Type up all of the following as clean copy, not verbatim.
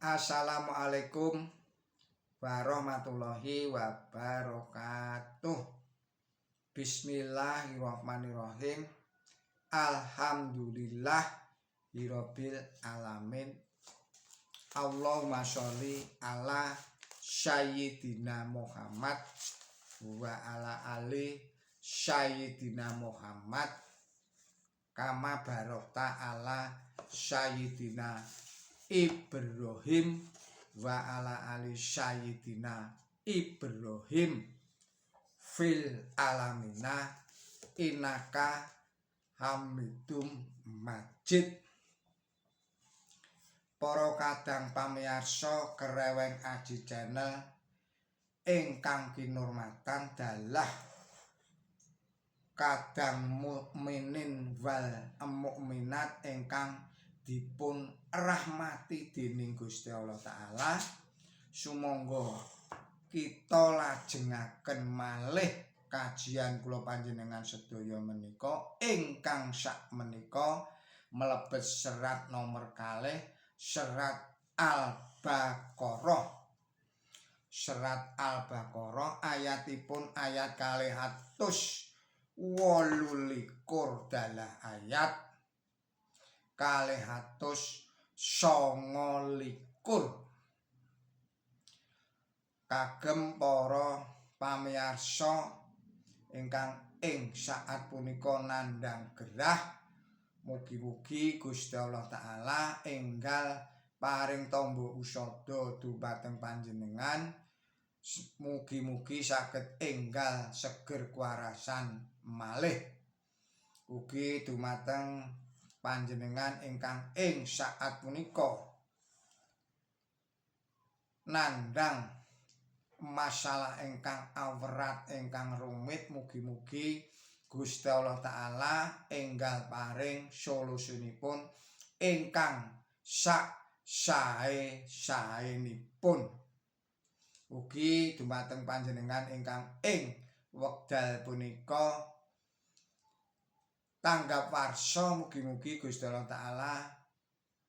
Assalamualaikum warahmatullahi wabarakatuh. Bismillahirrahmanirrahim. Alhamdulillah hirabbil alamin. Allahumma sholli ala sayyidina Muhammad wa ala ali sayyidina Muhammad kama barokta ala sayyidina Ibrahim wa ala ali sayyidina Ibrahim fil alamina innaka hamidum majid. Para kadang pamirsa Kereweng Aji Channel ingkang kinurmatan dalah kadang mukminin wal mukminat ingkang dipun rahmati dening Gusti Allah Ta'ala. Sumangga kita lajengaken malih kajian kula panjenengan sedaya menika ingkang sak menika mlebet serat nomor kalih serat Al-Baqarah. Serat Al-Baqarah ayatipun ayat 228 dalah ayat 229. Kagem para pamirsa ingkang ing saat punika nandhang gerah, mugi-mugi Gusti Allah Ta'ala enggal paring tamba usada dumateng panjenengan. Mugi-mugi saged enggal seger kuwarasan malih. Ugi dumateng panjenengan ingkang ing saat punika nandhang masalah ingkang awrat ingkang rumit, mugi-mugi Gusti Allah Ta'ala enggal paring solusunipun ingkang sak sae-saenipun. Ugi dumateng panjenengan ingkang ing wekdal punika tanggap warsa, mugi-mugi Gusti Allah Ta'ala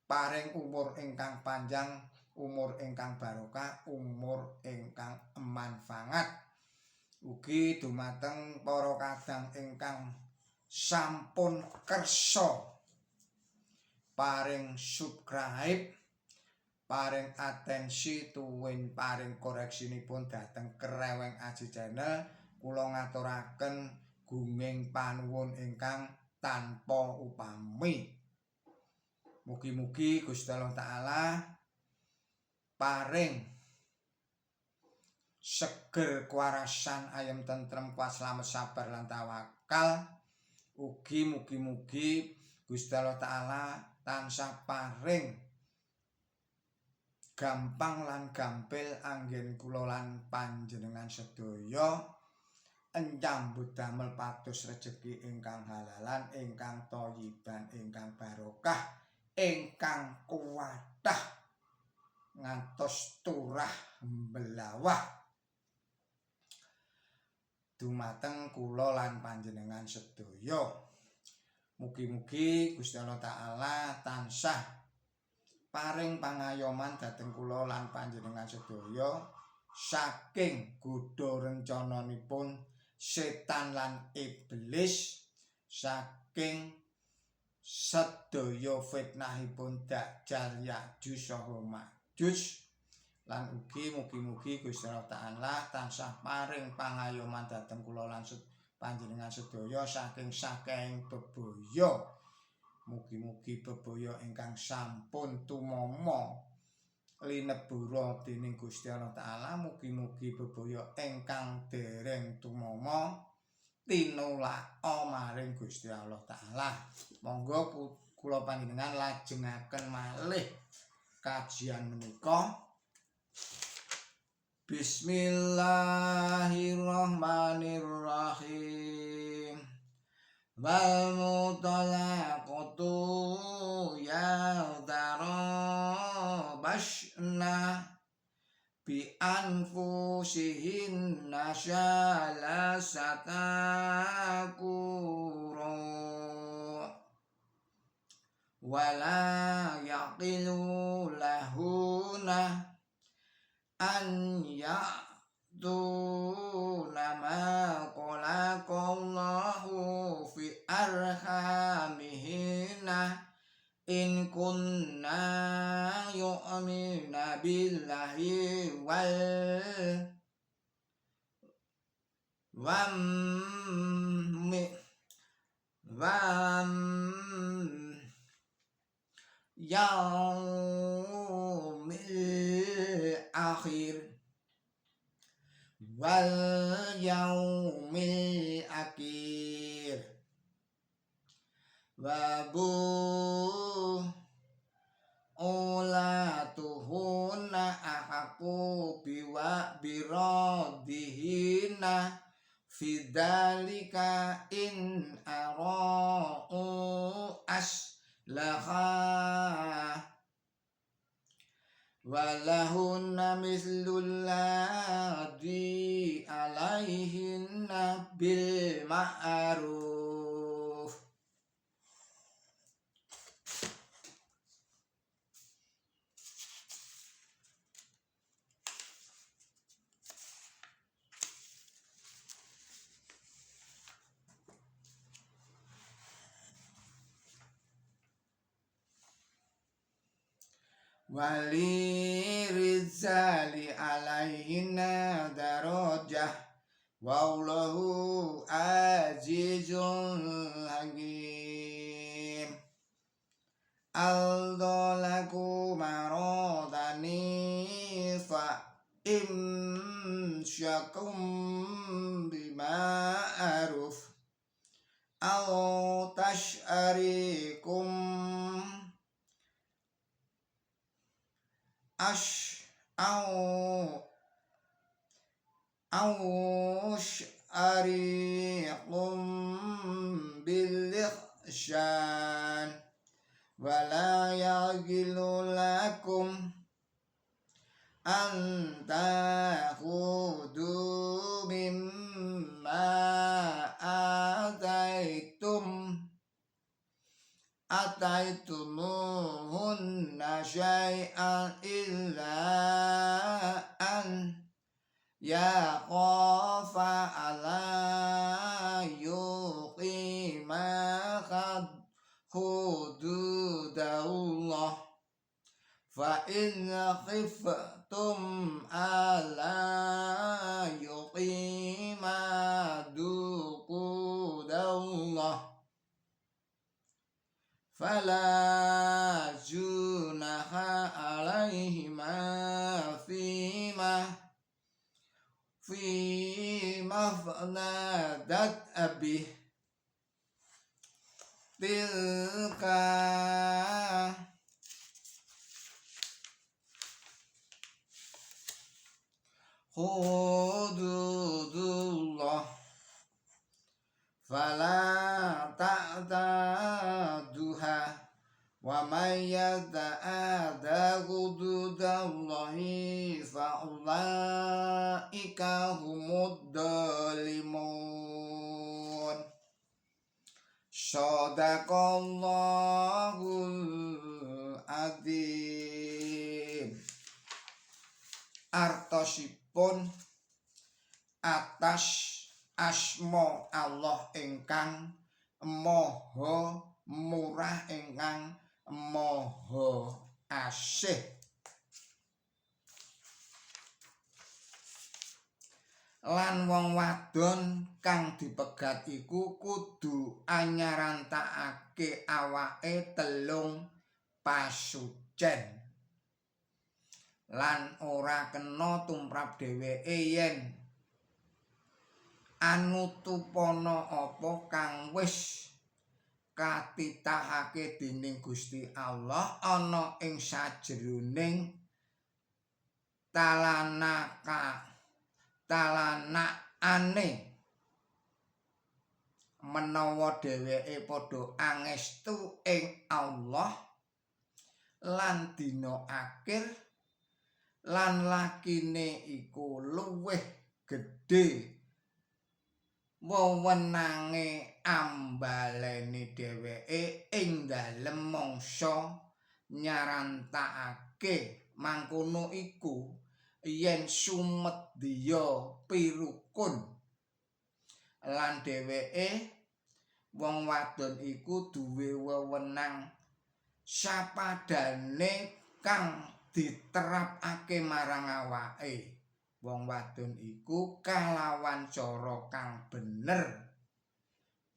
paring umur ingkang panjang, umur ingkang barokah, umur ingkang manfaat. Ugi dumateng para kadang ingkang sampun kersa paring subscribe, paring atensi tuwin paring koreksinipun dhateng Kereweng Aji Channel, kula ngaturaken gunging panuwun ingkang tanpa upami. Mugi-mugi Gusti Allah Ta'ala paring seger kuwarasan ayem tentrem slamet sabar lan tawakal. Ugi mugi-mugi Gusti Allah Ta'ala tansah paring gampang lan gampil anggen kula lan panjenengan sedaya enyambut damel pados rejeki ingkang halalan, ingkang thayyiban, ingkang barokah, ingkang kuwatah ngantos turah mbelawah dumateng kula lan panjenengan sedaya. Mugi-mugi Gusti Allah Ta'ala tansah paring pangayoman dhateng kula lan panjenengan sedaya saking godha rencananipun setan lan iblis, saking sedaya fitnahipun Dajjal, Ya'juj saha Ma'juj, lan ugi mugi-mugi Gusti Allah Ta'ala tansah paring pangayoman dhateng kula lan panjenengan sedaya saking saking bebaya. Mugi-mugi bebaya ingkang sampun tumama linebura dening Gusti Allah Ta'ala, mugi-mugi bebaya ingkang dereng tumama tinulaka maring Gusti Allah Ta'ala. Monggo kula panjenengan lajengaken malih kajian menika. Bismillahirrahmanirrahim. Wal mutalaqatu yadarabashna bi anfusihinna salasata quru wala yaqilu lahun an ya'tuna ma khalaqallahu fi arhamihina in kunna yu'mina billahi wam yaumil akhir wal yaumil akhir wabu ulatuhunna ahaku biradihina fidzalika in ara'u aslaha walahunna mislul ladzi alaihinna bil ma'ruf. Wali rizali alaihinna darajah wallahu azizul hakim. Aldolaku marodani fa imsyakum bima'aruf au tash'arikum ariqum bil ihsan wala yaghillu lakum an ta'khudhu mimma ataitumuhunna syai'an illa an yakhafa ala yuqima hududallah fa in khiftum ala yuqima hududallah fala junaha alaihima fima fanadat abih tilka hududullah fala ta'taduha wa may yata'adha hududallahi fa ulaika humud dhalimun. Shadaqallahul adzim. Artosipun atas asma Allah ingkang maha murah ingkang maha asih. Lan wong wadon kang dipegat iku kudu anyarantakake awake telung pasucen lan ora kena tumrap dheweke yen anutupana apa kang wis katitahake dening Gusti Allah ana ing sajroning talanakane menawa dheweke padha angestu ing Allah lan dina akhir lan lakine iku luwih gedhe wewenange ambaleni dheweke ing dalem mangsa nyarantakake mangkono iku yen sumedya pirukun lan dheweke wong wadon iku duwe wewenang sapadane kang diterapake marang awake. Wong wadon iku kalawan cara kang bener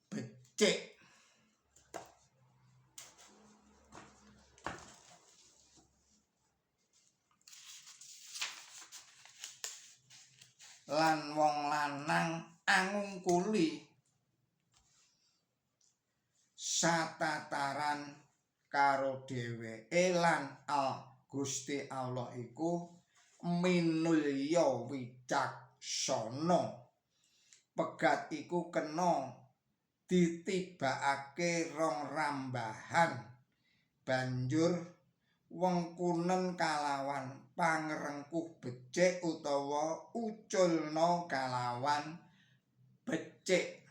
becik lan wong lanang angungkuli satataran karo dheweke lan Gusti Allah iku minulya wicaksana. Pegat iku kena ditibakake rong rambahan banjur wengkunen kalawan pangrengkuh becik utawa uculna kalawan becik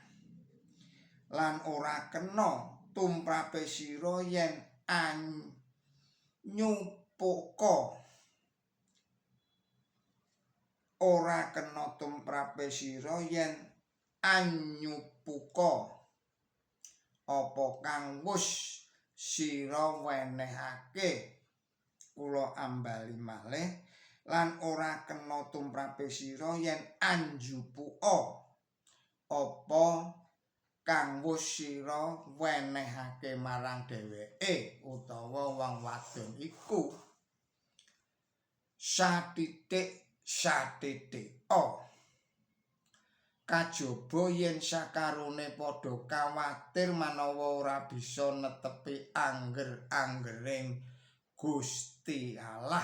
lan ora kena tumrape sira yen anyupuka ora kena tumrape sira yen anyupuka apa kang wus sira wenehake. Kula ambali malih lan ora kena tumrape sira yen anjupuka apa kang wus sira wenehake marang dheweke utawa wong wadon iku. Satitik kajaba yen sakarone padha kawatir manawa ora bisa netepi angger-anggering Gusti Allah.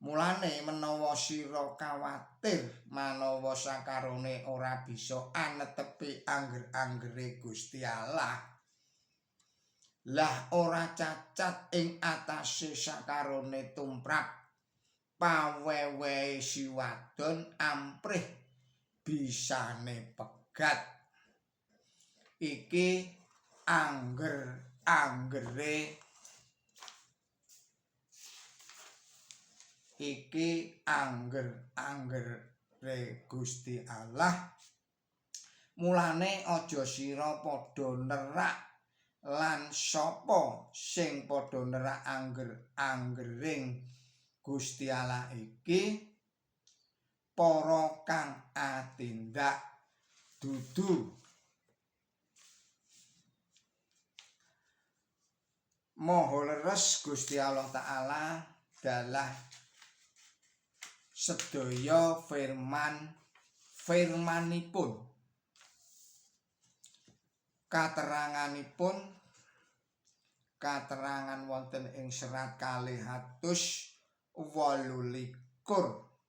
Mulane menawa sira kawatir manawa sakarone ora bisa anetepi angger-anggere Gusti Allah, lah ora cacat ing atase sakarone tumrap pawewehe si wadon amprih bisane pegat. Iki angger-anggere Gusti Allah. Mulane aja sira padha nerak lan sapa sing padha nerak angger-anggering Gusti Allah iki para kang atindak dudu Maha leres Gusti Allah Ta'ala dalah sedaya firmanipun. Katerangan wonten ing serat 228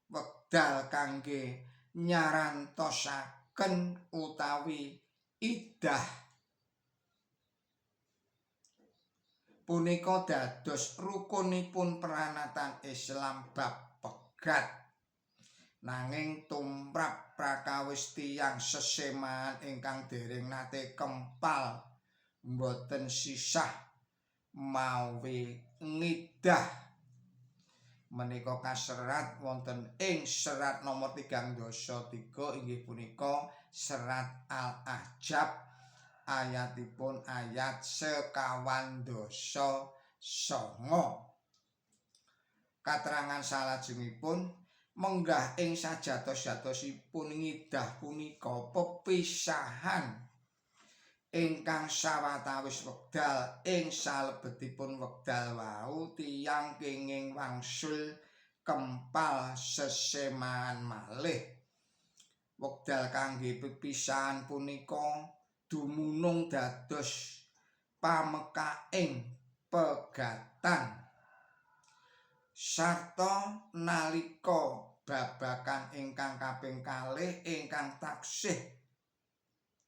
wekdal kangge nyarantosaken utawi iddah punika dados rukunipun peranatan Islam bab pegat. Nanging tumrap prakawis tiyang sesemaan ingkang dereng nate kempal mboten sisah mawi ngiddah menika kaserat wonten ing serat nomor 33 inggih punika serat Al-Ahzab ayatipun ayat 59. Katerangan salajengipun menggah ing sajatos-jatosipun ngidah punika pepisahan ingkang sawatawis wekdal ing salebetipun wekdal wau tiyang kenging wangsul kempal sesemaan malih. Wekdal kangge pepisahan punika dumunung dados pamekaing pegatan sarta nalika babakan ingkang kaping kalih ingkang taksih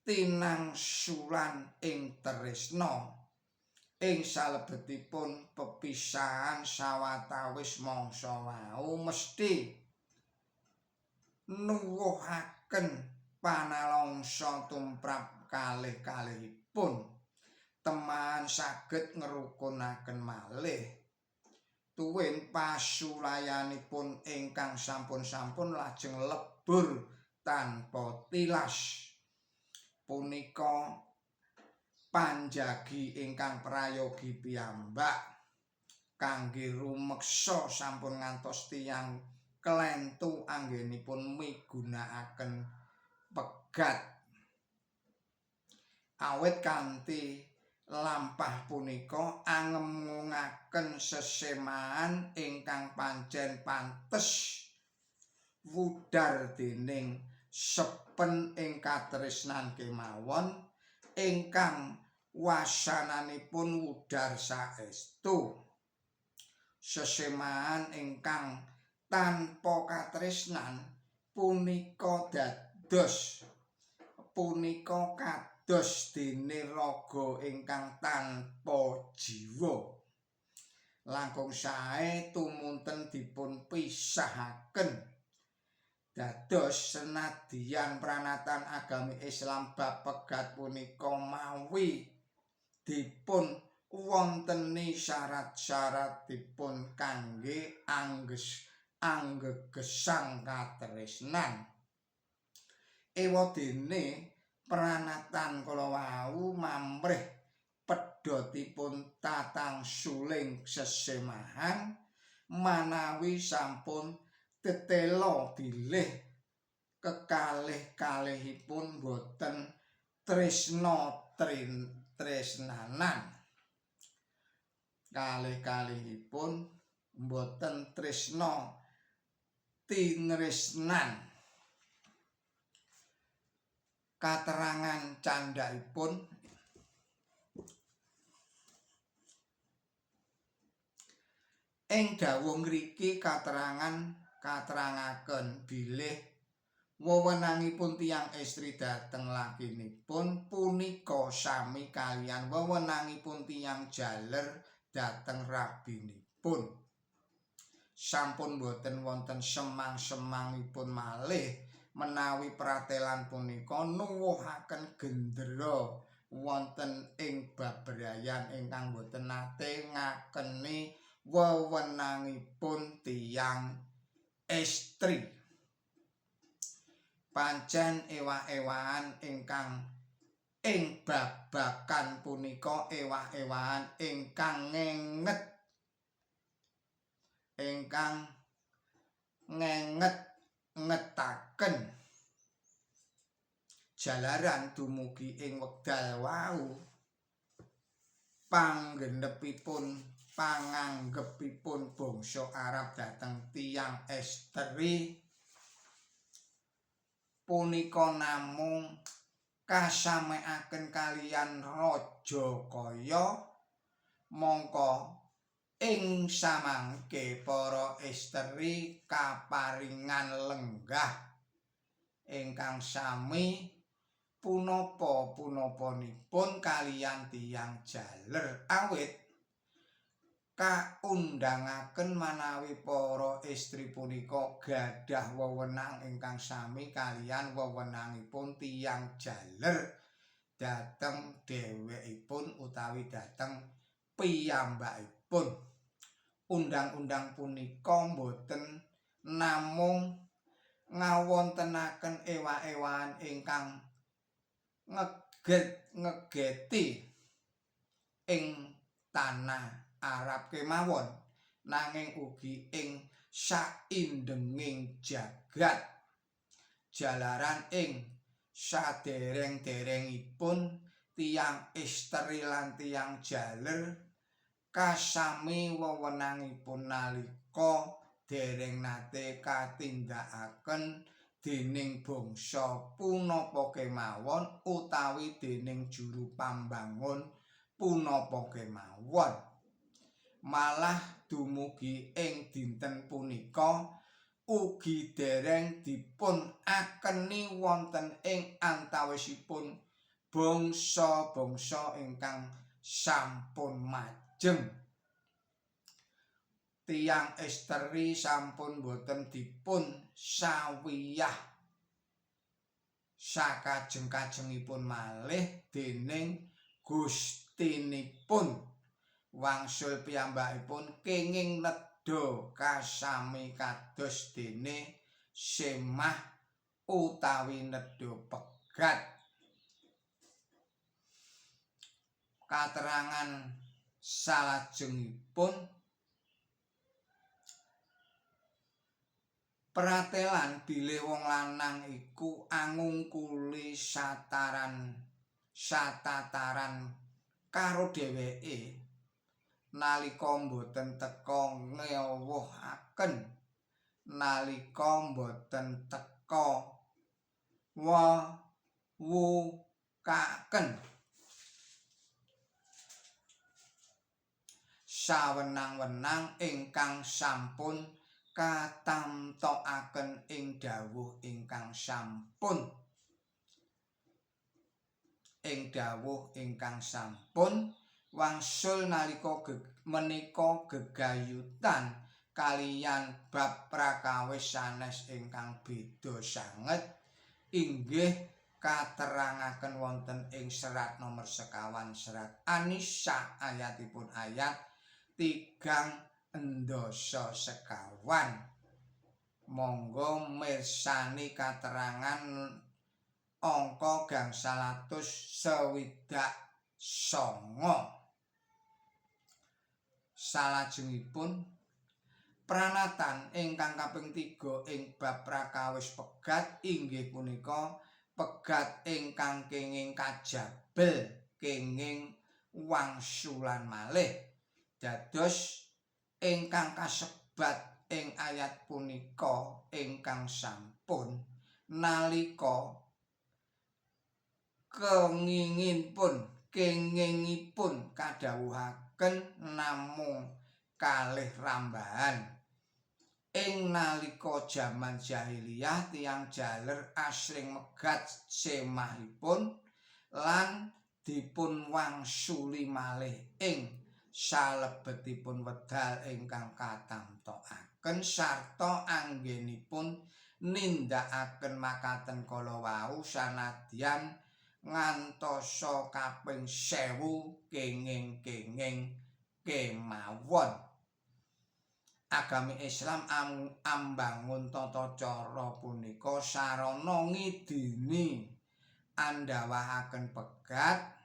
tinangsulan ing tresna ing salebetipun pepisahan sawatawis mangsa wau mesti nuwuhaken panalongsa tumrap kalih-kalihipun teman saged ngerukunaken malih tuwin pasulayanipun ingkang sampun-sampun lajeng lebur tanpa tilas. Punika panjagi ingkang prayogi piyambak kangge rumeksa sampun ngantos tiyang klentu anggenipun migunakaken pegat. Awit kanthi lampah punika angemungaken sesemaan ingkang pancen pantes wudar dening sepen ing katresnan kemawon ingkang wasananipun wudar saestu. Sesemaan ingkang tanpa katresnan punika kados dene raga ingkang tanpa jiwa. Langkung sae tumunten dipun pisahaken. Dados senadyan pranatan agami Islam bab pegat punika mawi dipun wonteni syarat-syaratipun kangge anggegesang katresnan. Ewadene pranatan kala wau mamrih pedhotipun tatang suling sesemahan manawi sampun tetela bilih kekalih-kalihipun boten tresnanan. Kalih-kalihipun boten tresna tinresnan. Katerangan candhaipun ing dawuh ngriki katerangaken bilih wewenangipun tiyang estri dhateng lakinipun punika sami kaliyan wewenangipun tiyang jaler dhateng rabinipun. Sampun boten wonten semang-semangipun malih menawi pratelan punika nuwuhaken gendera wonten ing bebrayan ingkang boten nate ngakeni wewenangipun tiyang estri. Pancen ewah-ewahan ingkang ing babagan punika ewah-ewahan ingkang ngetaken jalaran dumugi ing wekdal wau panganggepipun bangsa Arab dhateng tiyang estri punika namung kasameaken kaliyan raja kaya mongko ing samangke para estri kaparingan lenggah ingkang sami punapa-punapanipun kaliyan tiyang jaler awit kaundangaken manawi para estri punika gadah wewenang ingkang sami kaliyan wewenangipun tiyang jaler dhateng dhewekipun utawi dhateng piyambakipun. Undang-undang punika boten namung ngawontenaken ewah-ewahan ingkang ngegeti ing tanah Arab kemawon nanging ugi ing saindenging jagat. Jalaran ing sadereng-derengipun tiyang istri lan tiyang jaler kasami wewenangipun nalika dereng nate katindakaken dening bangsa punapa kemawon utawi dening juru pambangun punapa kemawon. Malah dumugi ing dinten punika ugi dereng dipun akeni wonten ing antawisipun bangsa-bangsa ingkang sampun majeng. Tiyang estri sampun boten dipun sawiyah sakajeng-kajengipun malih dening gustinipun. Wangsul piyambakipun kenging padha kasami kados dene semah utawi nedha pegat. Katerangan salajengipun pratelan bilih wong lanang iku angungkuli satataran karo dheweke nalika boten teka ngewuhaken nalika boten teka wewukaken sawenang-wenang ingkang sampun katamtokaken ing dawuh ingkang sampun wangsul nalika menika gegayutan kaliyan bab prakawis sanes ingkang beda sanget inggih katerangaken wonten ing serat nomor 51 serat An-Nisa ayatipun ayat 3:12. Monggo mirsani katerangan angka gangsal atus 69. Salajengipun pranatan ingkang kaping 3 ing bab prakawis pegat inggih punika pegat ingkang kenging kajabel kenging wangsulan malih. Dados ingkang kasebat ing ayat punika ingkang sampun nalika kengingipun kadhawuhaken namung kalih rambahan. Ing nalika jaman jahiliyah tiyang jaler asring megat semahipun lan dipun wangsuli malih ing salebetipun wedal ingkang katamtokaken sarta anggenipun nindakaken makaten kala wau sanadyan ngantosa kaping 1000 kenging-kenging kemawon. Agami Islam ambangun tata cara punika sarana ngidini andhawahaken pegat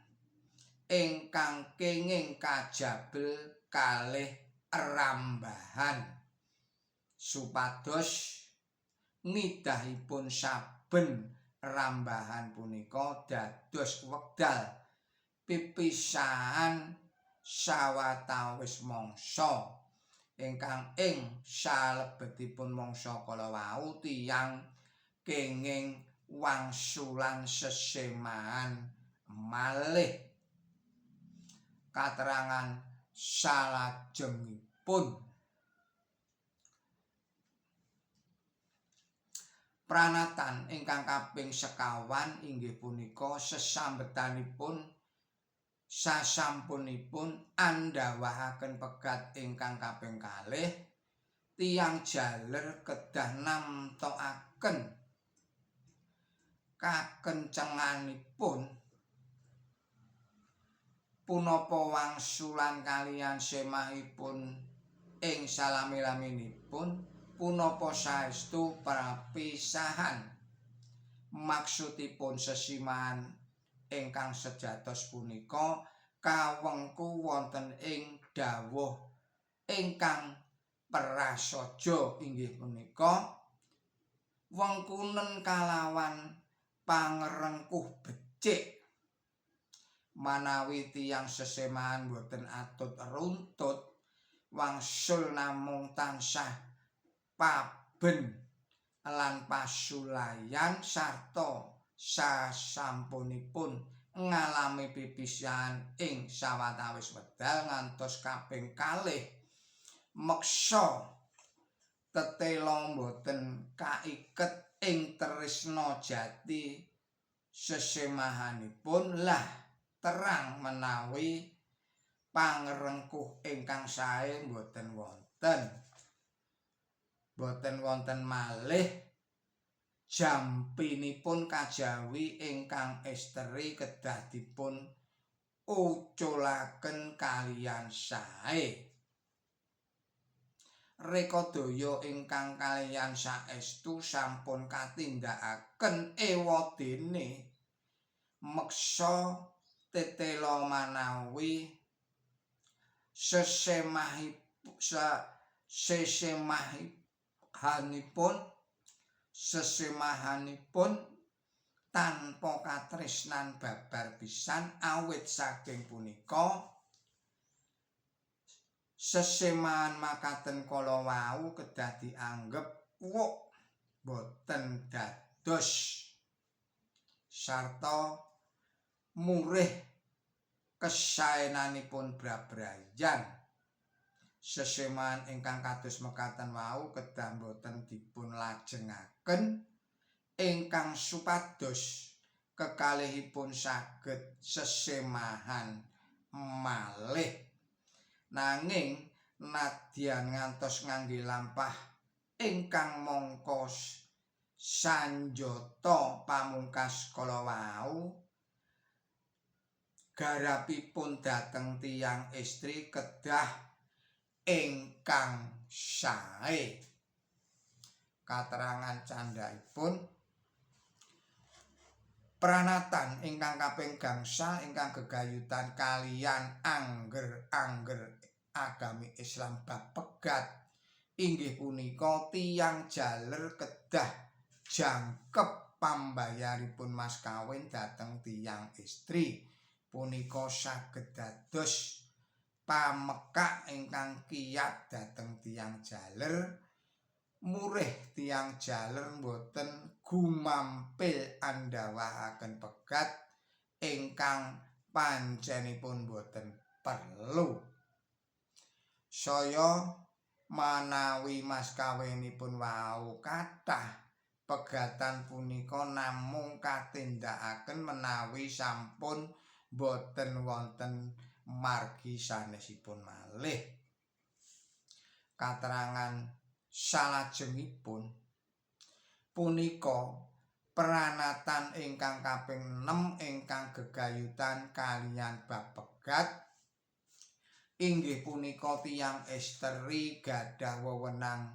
ingkang kenging kajabel kalih rambahan supados ngidahipun saben rambahan punika dados wekdal pipisahan sawatawis mangsa ingkang ing salebetipun mangsa kala wau tiyang kenging wangsulan sesemahan malih. Katerangan salajengipun pranatan ingkang kaping 50 inggih punika sasampunipun andhawahaken pegat ingkang kaping 2 tiyang jaler kedah namtokaken kakencenganipun punapa wangsulan kaliyan semahipun ing salami-laminipun punapa saestu prapisahan. Maksudipun sesimahan ingkang sejatos punika kawengku wonten ing dawuh ingkang prasaja inggih punika wengkunen kalawan pangrengkuh becik. Manawi tiyang sesemahan boten atut runtut wangsul namung tansah paben lan pasulayan sarta sasampunipun ngalami pipisahan ing sawatawis wedal ngantos kaping 2 meksa tetela boten kaiket ing tresna jati sesemahanipun lah terang menawi pangrengkuh ingkang sae boten wonten malih jampinipun kajawi ingkang esteri kedah dipun uculaken kaliyan sae. Rekadaya ingkang kaliyan saestu sampun katindakaken ewadene meksa tetela manawi sesemahanipun tanpa katresnan babar pisan awit saking punika sesemahan makaten kala wau kedah dianggep wuk boten dados sarta murih kesaenanipun brabrayan. Sesemahan ingkang kados mekaten wau kedah boten dipun lajengaken ingkang supados kekalihipun saged sesemahan malih. Nanging nadyan ngantos ngangge lampah ingkang mangka sanjata pamungkas kala wau garapipun dhateng tiyang istri kedah ingkang sae. Katerangan candhaipun pranatan ingkang kaping gangsal ingkang gegayutan kaliyan angger-angger agami Islam bab pegat inggih punika tiyang jaler kedah jangkep pambayaripun mas kawin dhateng tiyang istri punika saged dados pamekak ingkang kiyat dhateng tiyang jaler. Murih tiyang jaler boten gumampil andhawahaken pegat ingkang pancenipun boten perlu. Saya manawi mas kawinipun wau kathah pegatan punika namung katindakaken menawi sampun boten wonten margi sanesipun malih. Katerangan salajengipun punika pranatan ingkang kaping 6 ingkang gegayutan kaliyan bab pegat inggih punika tiyang istri gadah wewenang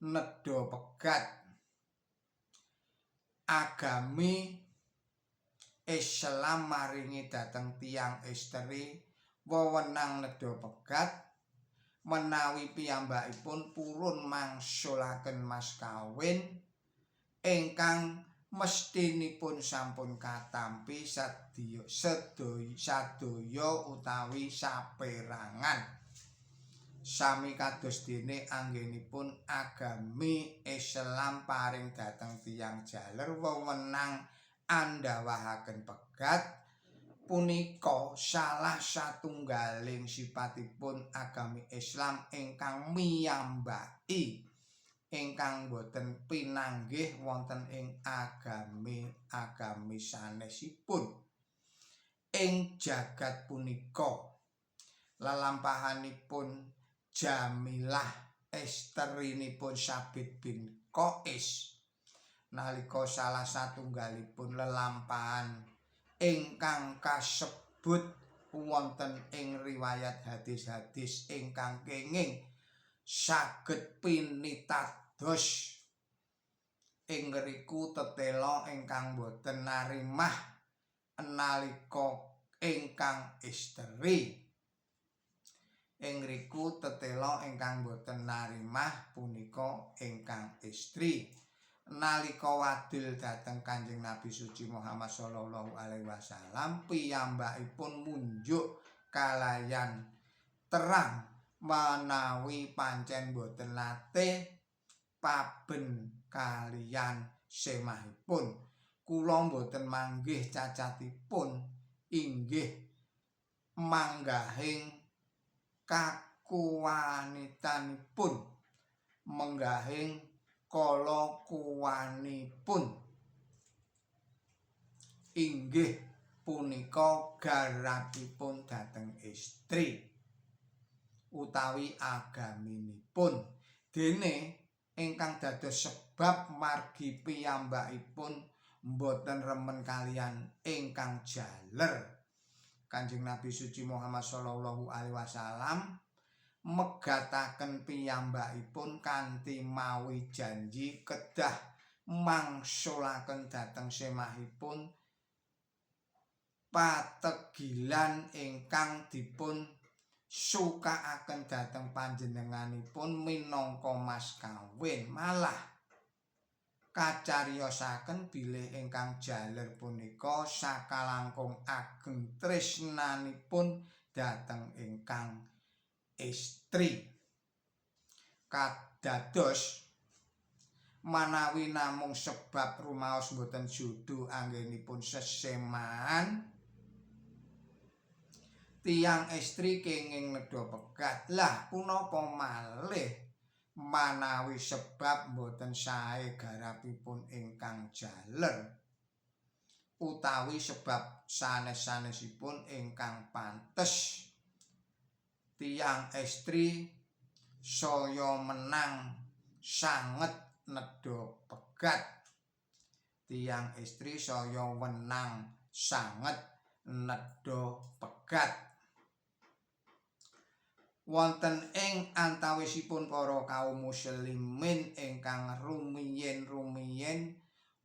nedha pegat. Agami Islam maringi dhateng tiyang istri wewenang nedha pegat menawi piyambakipun purun mangsulaken mas kawin ingkang mestinipun sampun katampi sadaya utawi saperangan. Sami kados dene anggenipun agami Islam paring dhateng tiyang jaler wewenang andhawahaken pegat punika salah satunggaling sipatipun agami Islam ingkang miyambaki ingkang boten pinanggih wonten ing agami sanesipun. Ing jagat punika lelampahanipun Jamilah istrinipun Sabit bin Qais nalika salah satunggalipun lelampahan ingkang kasebut wonten ing riwayat hadis-hadis ingkang kenging saged pinitados ing ngriku tetela ingkang boten narimah nalika ingkang istri. Ing ngriku tetela ingkang boten narimah punika ingkang istri. Nalika wadul dhateng Kanjeng Nabi suci Muhammad sallallahu alaihi wasallam piyambakipun munjuk kalayan terang menawi pancen boten nate paben kaliyan semahipun. Kula boten manggih cacatipun inggih manggahing kakuwanitanipun menggahing kala kuwanipun inggih punika garapipun dhateng istri utawi agaminipun dene ingkang dados sebab margi piyambakipun boten remen kaliyan ingkang jaler. Kanjeng Nabi suci Muhammad sallallahu alaihi wasallam megataken piyambakipun kanthi mawi janji kedah mangsulaken dhateng semahipun pategilan ingkang dipun sukaaken dhateng panjenenganipun minangka mas kawin. Malah kacariyosaken bilih ingkang jaler punika sakalangkung ageng tresnanipun dhateng ingkang istri. Kadados manawi namung sebab rumaos boten judu anggenipun sesemahan, tiyang istri kenging nedha pegat. Lah punapa malih manawi sebab boten sae garapipun ingkang jaler utawi sebab sanes-sanesipun ingkang pantes, tiyang istri saya menang sanget nedha pegat. Tiyang istri saya wenang sanget nedha pegat. Wonten ing antawisipun para kaum muslimin ingkang rumiyin-rumiyin,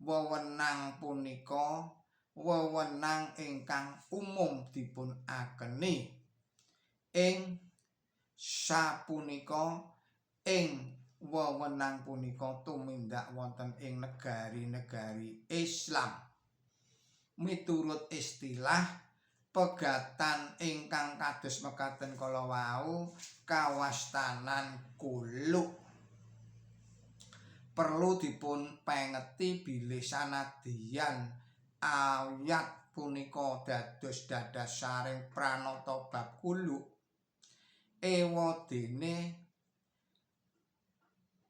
wewenang punika wewenang ingkang umum dipun akeni. Ing sapunika ing wewenang punika tumindak wonten ing negari-negari Islam. Miturut istilah pegatan ingkang kados mekaten kala wau kawastanan kuluk. Perlu dipun pengeti bilih sanadyan ayat punika dados dadasaring pranata bab kuluk, ewadene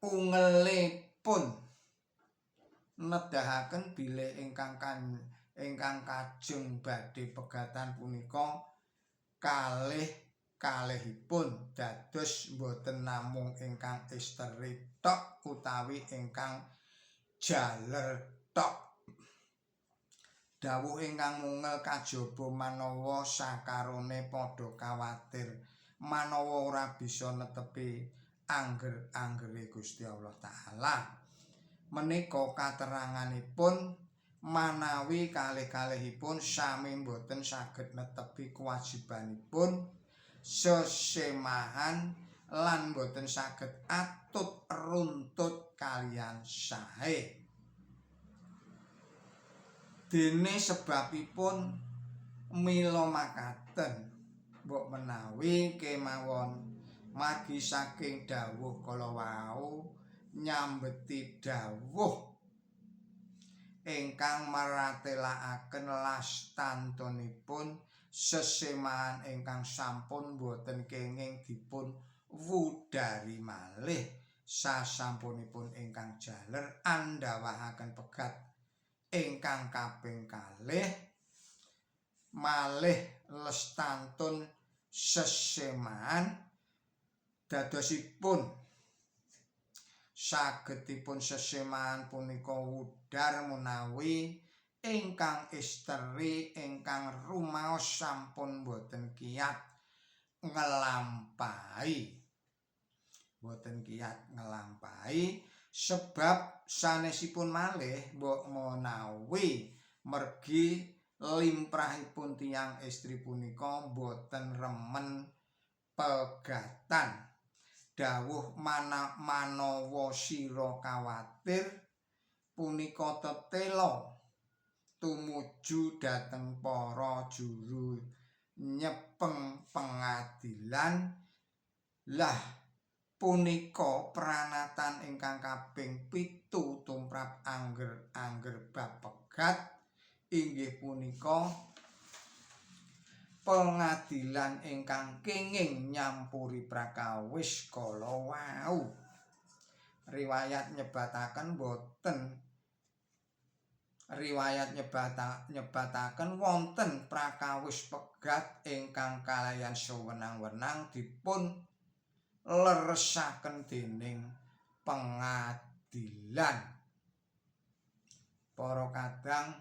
ungelepun nedahaken bilih ingkang kajeng badhe pegatan punika kalihipun dados boten namung ingkang istri tok utawi ingkang jaler tok. Dawuh ingkang mungel kajaba manawa sakarone padha kuwatir manawa ora bisa netepi angger-anggere Gusti Allah Ta'ala. Menika kateranganipun manawi kalih-kalihipun sami boten saged netepi kewajibanipun sesemahan lan boten saged atut runtut kaliyan sae. Dene sebabipun mila makaten mbok menawi kemawon margi saking dawuh kala wau nyambeti dawuh ingkang maratelakaken lastantunipun sesemahan ingkang sampun boten kenging dipun wudari malih sasampunipun ingkang jaler andhawahaken pegat ingkang kaping kalih malih lestantun sesemahan dadosipun sagedipun sesemahan punika wudar menawi ingkang istri ingkang rumaos sampun boten kiyat ngelampahi sebab sanesipun malih mbok menawi mergi limprahipun tiyang istri punika boten remen pegatan. Dawuh manawa sira kawatir punika tetela tumuju dhateng para juru nyepeng pengadilan. Lah punika pranatan ingkang kaping 7 tumrap angger bab pegat inggih punika pengadilan ingkang kenging nyampuri prakawis kala wau. Riwayat nyebataken wonten prakawis pegat ingkang kalayan sewenang-wenang dipun leresaken dening pengadilan. Para kadang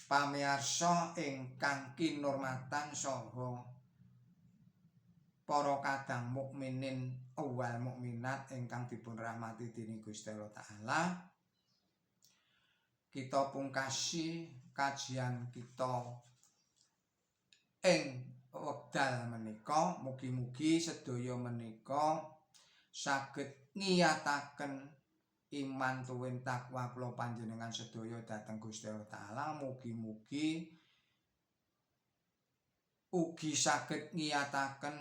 pamirsa ingkang kinurmatan saha para kadang mukminin wal mukminat ingkang dipun rahmati dening Gusti Allah taala. Kita pungkasi kajian kita ing wekdal menika, mugi-mugi sedaya menika saged ngiyataken iman tuwin takwa kula panjenengan sedaya dhateng Gusti Allah taala. Mugi-mugi ugi saged ngiyataken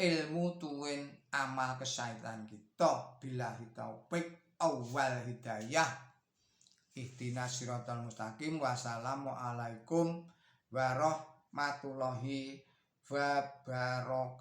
ilmu tuwin amal kesaitan kita. Billahi taufik wal hidayah. Ihdinas siratal mustaqim. Wassalamualaikum warahmatullahi wabarakatuh.